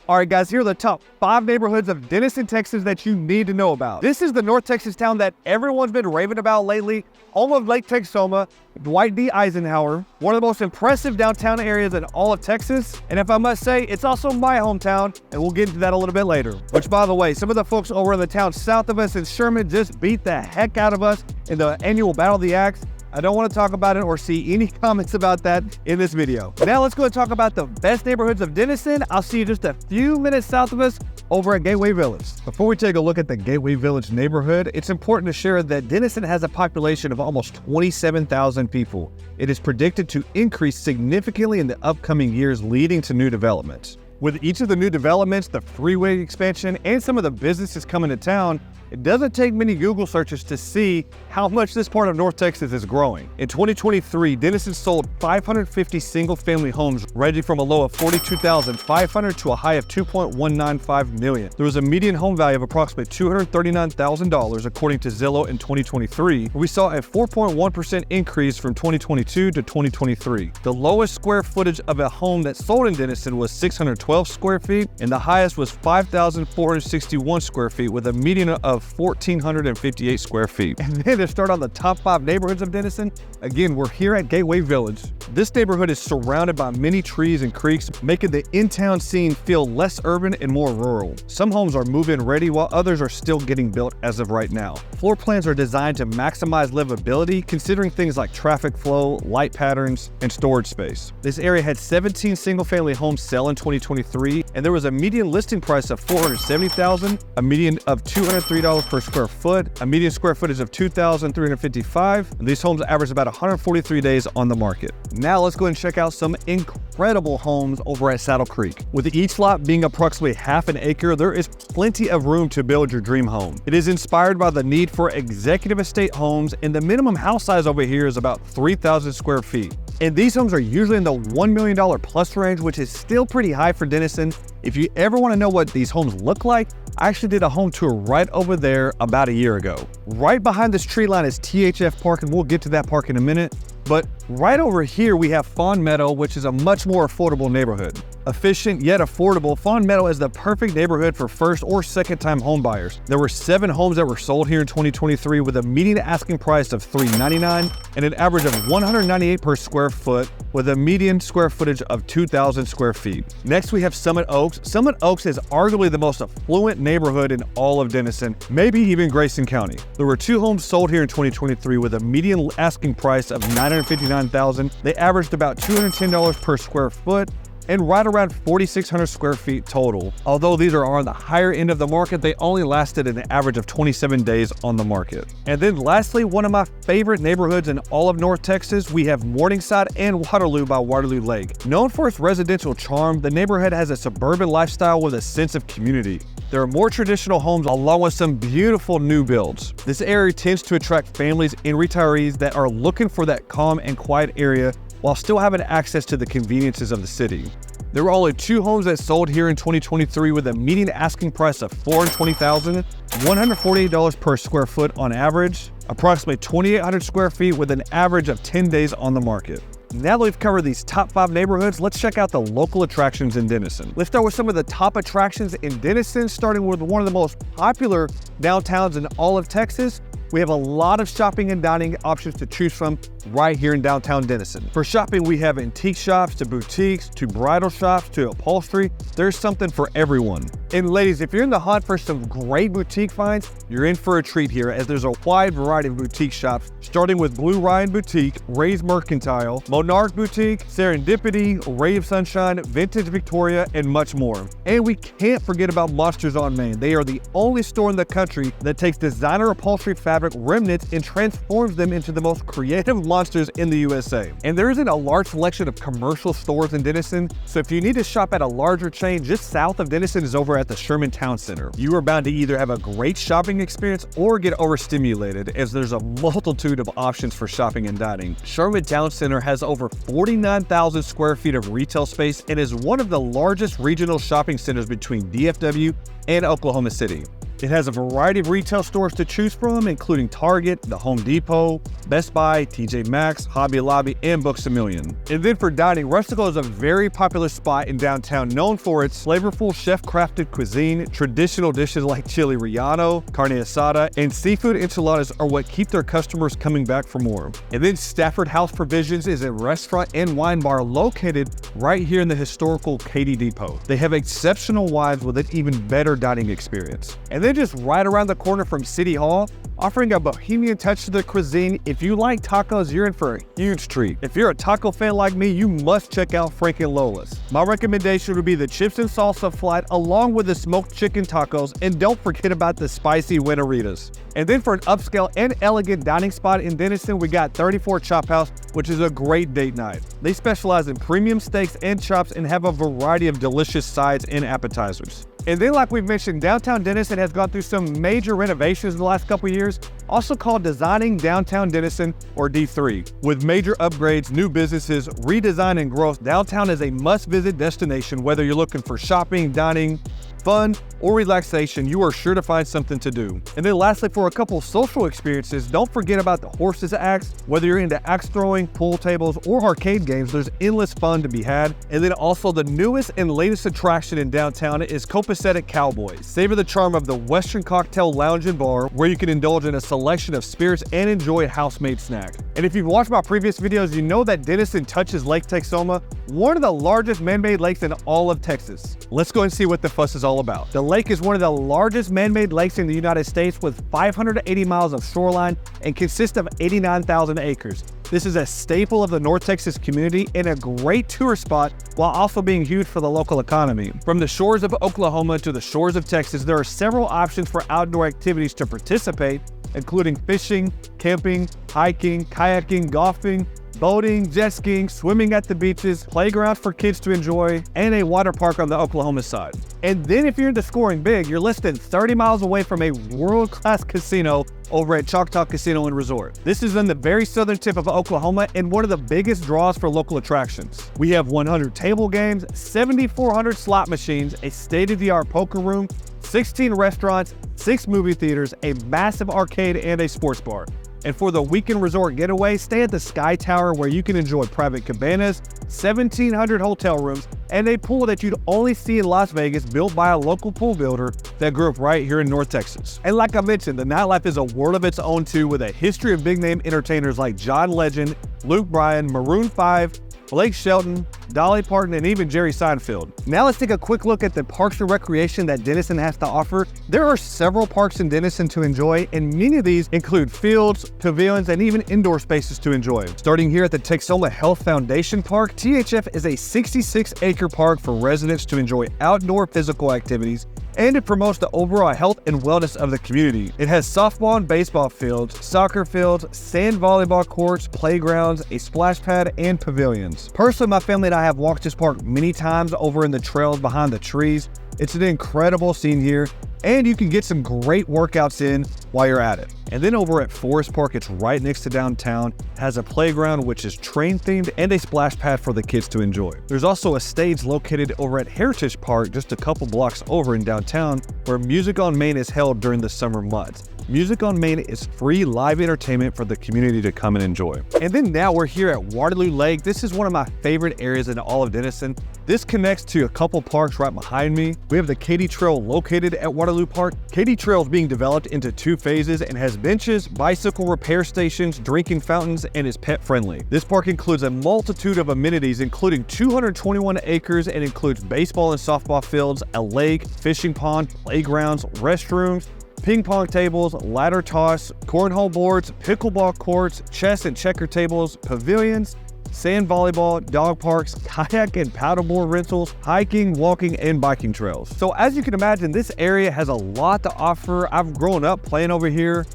All right, guys, here are the top 5 neighborhoods of Denison, Texas that you need to know about. This is the North Texas town that everyone's been raving about lately, home of Lake Texoma, Dwight D. Eisenhower, one of the most impressive downtown areas in all of Texas. And if I must say, it's also my hometown, and we'll get into that a little bit later. Which, by the way, some of the folks over in the town south of us in Sherman just beat the heck out of us in the annual Battle of the Axe. I don't want to talk about it or see any comments about that in this video. Now let's go and talk about the best neighborhoods of Denison. I'll see you just a few minutes south of us over at Gateway Village. Before we take a look at the Gateway Village neighborhood, it's important to share that Denison has a population of almost 27,000 people. It is predicted to increase significantly in the upcoming years, leading to new developments. With each of the new developments, the freeway expansion, and some of the businesses coming to town, it doesn't take many Google searches to see how much this part of North Texas is growing. In 2023, Denison sold 550 single-family homes, ranging from a low of $42,500 to a high of $2.195 million. There was a median home value of approximately $239,000, according to Zillow in 2023. We saw a 4.1% increase from 2022 to 2023. The lowest square footage of a home that sold in Denison was 612 square feet, and the highest was 5,461 square feet, with a median of 1,458 square feet. And then to start on the top 5 neighborhoods of Denison, again, we're here at Gateway Village. This neighborhood is surrounded by many trees and creeks, making the in-town scene feel less urban and more rural. Some homes are move-in ready, while others are still getting built as of right now. Floor plans are designed to maximize livability, considering things like traffic flow, light patterns, and storage space. This area had 17 single-family homes sell in 2023, and there was a median listing price of $470,000, a median of $203 per square foot, a median square footage of 2,355. These homes average about 143 days on the market. Now let's go and check out some incredible homes over at Saddle Creek. With each lot being approximately half an acre, there is plenty of room to build your dream home. It is inspired by the need for executive estate homes, and the minimum house size over here is about 3,000 square feet. And these homes are usually in the $1 million plus range, which is still pretty high for Denison. If you ever want to know what these homes look like, I actually did a home tour right over there about a year ago. Right behind this tree line is THF Park, and we'll get to that park in a minute. But right over here, we have Fawn Meadow, which is a much more affordable neighborhood. Efficient yet affordable, Fawn Meadow is the perfect neighborhood for first or second time home buyers. There were 7 homes that were sold here in 2023 with a median asking price of $399 and an average of $198 per square foot, with a median square footage of 2,000 square feet. Next, we have Summit Oaks. Summit Oaks is arguably the most affluent neighborhood in all of Denison, maybe even Grayson County. There were 2 homes sold here in 2023 with a median asking price of $959,000. They averaged about $210 per square foot and right around 4,600 square feet total. Although these are on the higher end of the market, they only lasted an average of 27 days on the market. And then lastly, one of my favorite neighborhoods in all of North Texas, we have Morningside and Waterloo by Waterloo Lake. Known for its residential charm, the neighborhood has a suburban lifestyle with a sense of community. There are more traditional homes along with some beautiful new builds. This area tends to attract families and retirees that are looking for that calm and quiet area while still having access to the conveniences of the city. There were only 2 homes that sold here in 2023 with a median asking price of $420,000, $148 per square foot on average, approximately 2,800 square feet with an average of 10 days on the market. Now that we've covered these top 5 neighborhoods, let's check out the local attractions in Denison. Let's start with some of the top attractions in Denison, starting with one of the most popular downtowns in all of Texas. We have a lot of shopping and dining options to choose from right here in downtown Denison. For shopping, we have antique shops to boutiques to bridal shops to upholstery. There's something for everyone. And ladies, if you're in the hunt for some great boutique finds, you're in for a treat here, as there's a wide variety of boutique shops, starting with Blue Ryan Boutique, Ray's Mercantile, Monarch Boutique, Serendipity, Ray of Sunshine, Vintage Victoria, and much more. And we can't forget about Monsters on Main. They are the only store in the country that takes designer upholstery fabric remnants and transforms them into the most creative monsters in the USA. And there isn't a large selection of commercial stores in Denison, so if you need to shop at a larger chain, just south of Denison is over at the Sherman Town Center. You are bound to either have a great shopping experience or get overstimulated, as there's a multitude of options for shopping and dining. Sherman Town Center has over 49,000 square feet of retail space and is one of the largest regional shopping centers between DFW and Oklahoma City. It has a variety of retail stores to choose from, including Target, the Home Depot, Best Buy, TJ Maxx, Hobby Lobby, and Books A Million. And then for dining, Rustico is a very popular spot in downtown known for its flavorful chef-crafted cuisine. Traditional dishes like chili relleno, carne asada, and seafood enchiladas are what keep their customers coming back for more. And then Stafford House Provisions is a restaurant and wine bar located right here in the historical Katy Depot. They have exceptional wines with an even better dining experience. And then just right around the corner from City Hall, offering a bohemian touch to the cuisine. If you like tacos, you're in for a huge treat. If you're a taco fan like me, you must check out Frank and Lola's. My recommendation would be the chips and salsa flat along with the smoked chicken tacos, and don't forget about the spicy Winneritas. And then for an upscale and elegant dining spot in Denison, we got 34 Chop House, which is a great date night. They specialize in premium steaks and chops and have a variety of delicious sides and appetizers. And then, like we've mentioned, Downtown Denison has gone through some major renovations in the last couple years, also called Designing Downtown Denison, or D3. With major upgrades, new businesses, redesign, and growth, downtown is a must-visit destination. Whether you're looking for shopping, dining, fun, or relaxation, you are sure to find something to do. And then lastly, for a couple social experiences, don't forget about the Horses Axe. Whether you're into axe throwing, pool tables, or arcade games, there's endless fun to be had. And then also the newest and latest attraction in downtown is Copacetic Cowboys. Savor the charm of the Western Cocktail Lounge and Bar, where you can indulge in a selection of spirits and enjoy a house-made snack. And if you've watched my previous videos, you know that Denison touches Lake Texoma, one of the largest man-made lakes in all of Texas. Let's go and see what the fuss is all about. The lake is one of the largest man-made lakes in the United States with 580 miles of shoreline and consists of 89,000 acres. This is a staple of the North Texas community and a great tourist spot while also being huge for the local economy. From the shores of Oklahoma to the shores of Texas, there are several options for outdoor activities to participate, including fishing, camping, hiking, kayaking, golfing, boating, jet skiing, swimming at the beaches, playgrounds for kids to enjoy, and a water park on the Oklahoma side. And then if you're into scoring big, you're less than 30 miles away from a world-class casino over at Choctaw Casino and Resort. This is on the very southern tip of Oklahoma and one of the biggest draws for local attractions. We have 100 table games, 7,400 slot machines, a state-of-the-art poker room, 16 restaurants, 6 movie theaters, a massive arcade, and a sports bar. And for the weekend resort getaway, stay at the Sky Tower, where you can enjoy private cabanas, 1,700 hotel rooms, and a pool that you'd only see in Las Vegas, built by a local pool builder that grew up right here in North Texas. And like I mentioned, the nightlife is a world of its own too, with a history of big name entertainers like John Legend, Luke Bryan, Maroon 5, Blake Shelton, Dolly Parton, and even Jerry Seinfeld. Now let's take a quick look at the parks and recreation that Denison has to offer. There are several parks in Denison to enjoy, and many of these include fields, pavilions, and even indoor spaces to enjoy. Starting here at the Texoma Health Foundation Park, THF is a 66-acre park for residents to enjoy outdoor physical activities, and it promotes the overall health and wellness of the community. It has softball and baseball fields, soccer fields, sand volleyball courts, playgrounds, a splash pad, and pavilions. Personally, my family and I have walked this park many times over in the trails behind the trees. It's an incredible scene here, and you can get some great workouts in while you're at it. And then over at Forest Park, it's right next to downtown, has a playground which is train themed and a splash pad for the kids to enjoy. There's also a stage located over at Heritage Park, just a couple blocks over in downtown, where Music on Main is held during the summer months. Music on Main is free live entertainment for the community to come and enjoy. And then now we're here at Waterloo Lake. This is one of my favorite areas in all of Denison. This connects to a couple parks right behind me. We have the Katy Trail located at Waterloo Park. Katy Trail is being developed into 2 phases and has benches, bicycle repair stations, drinking fountains, and is pet friendly. This park includes a multitude of amenities, including 221 acres, and includes baseball and softball fields, a lake, fishing pond, playgrounds, restrooms, ping pong tables, ladder toss, cornhole boards, pickleball courts, chess and checker tables, pavilions, sand volleyball, dog parks, kayak and paddleboard rentals, hiking, walking, and biking trails. So as you can imagine, this area has a lot to offer. I've grown up playing over here,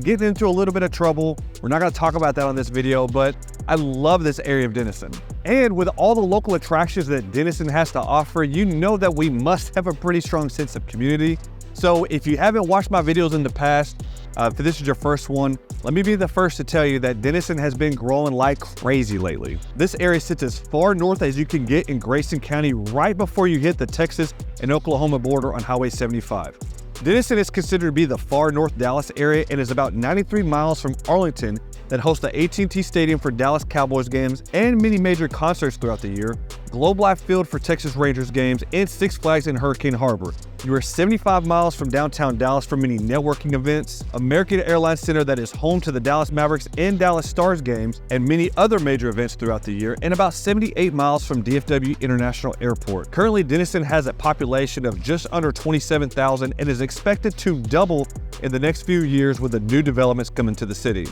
getting into a little bit of trouble. We're not going to talk about that on this video, but I love this area of Denison. And with all the local attractions that Denison has to offer, you know that we must have a pretty strong sense of community. So if you haven't watched my videos in the past, if this is your first one, let me be the first to tell you that Denison has been growing like crazy lately. This area sits as far north as you can get in Grayson County, right before you hit the Texas and Oklahoma border on Highway 75. Denison is considered to be the far north Dallas area and is about 93 miles from Arlington, that hosts the AT&T Stadium for Dallas Cowboys games and many major concerts throughout the year, Globe Life Field for Texas Rangers games, and Six Flags in Hurricane Harbor. You are 75 miles from downtown Dallas for many networking events, American Airlines Center that is home to the Dallas Mavericks and Dallas Stars games, and many other major events throughout the year, and about 78 miles from DFW International Airport. Currently, Denison has a population of just under 27,000 and is expected to double in the next few years with the new developments coming to the city.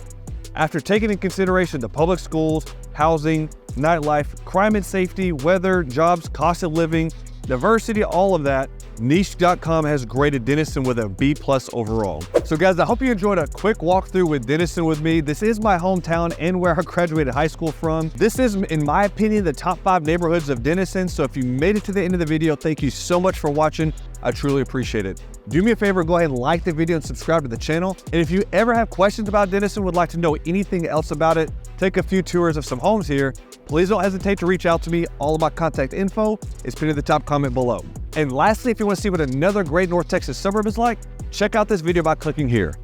After taking into consideration the public schools, housing, nightlife, crime and safety, weather, jobs, cost of living, diversity, all of that, Niche.com has graded Denison with a B+ overall. So guys, I hope you enjoyed a quick walkthrough with Denison with me. This is my hometown and where I graduated high school from. This is, in my opinion, the top 5 neighborhoods of Denison. So if you made it to the end of the video, thank you so much for watching. I truly appreciate it. Do me a favor, go ahead and like the video and subscribe to the channel. And if you ever have questions about Denison, would like to know anything else about it, take a few tours of some homes here, please don't hesitate to reach out to me. All of my contact info is pinned in the top comment below. And lastly, if you want to see what another great North Texas suburb is like, check out this video by clicking here.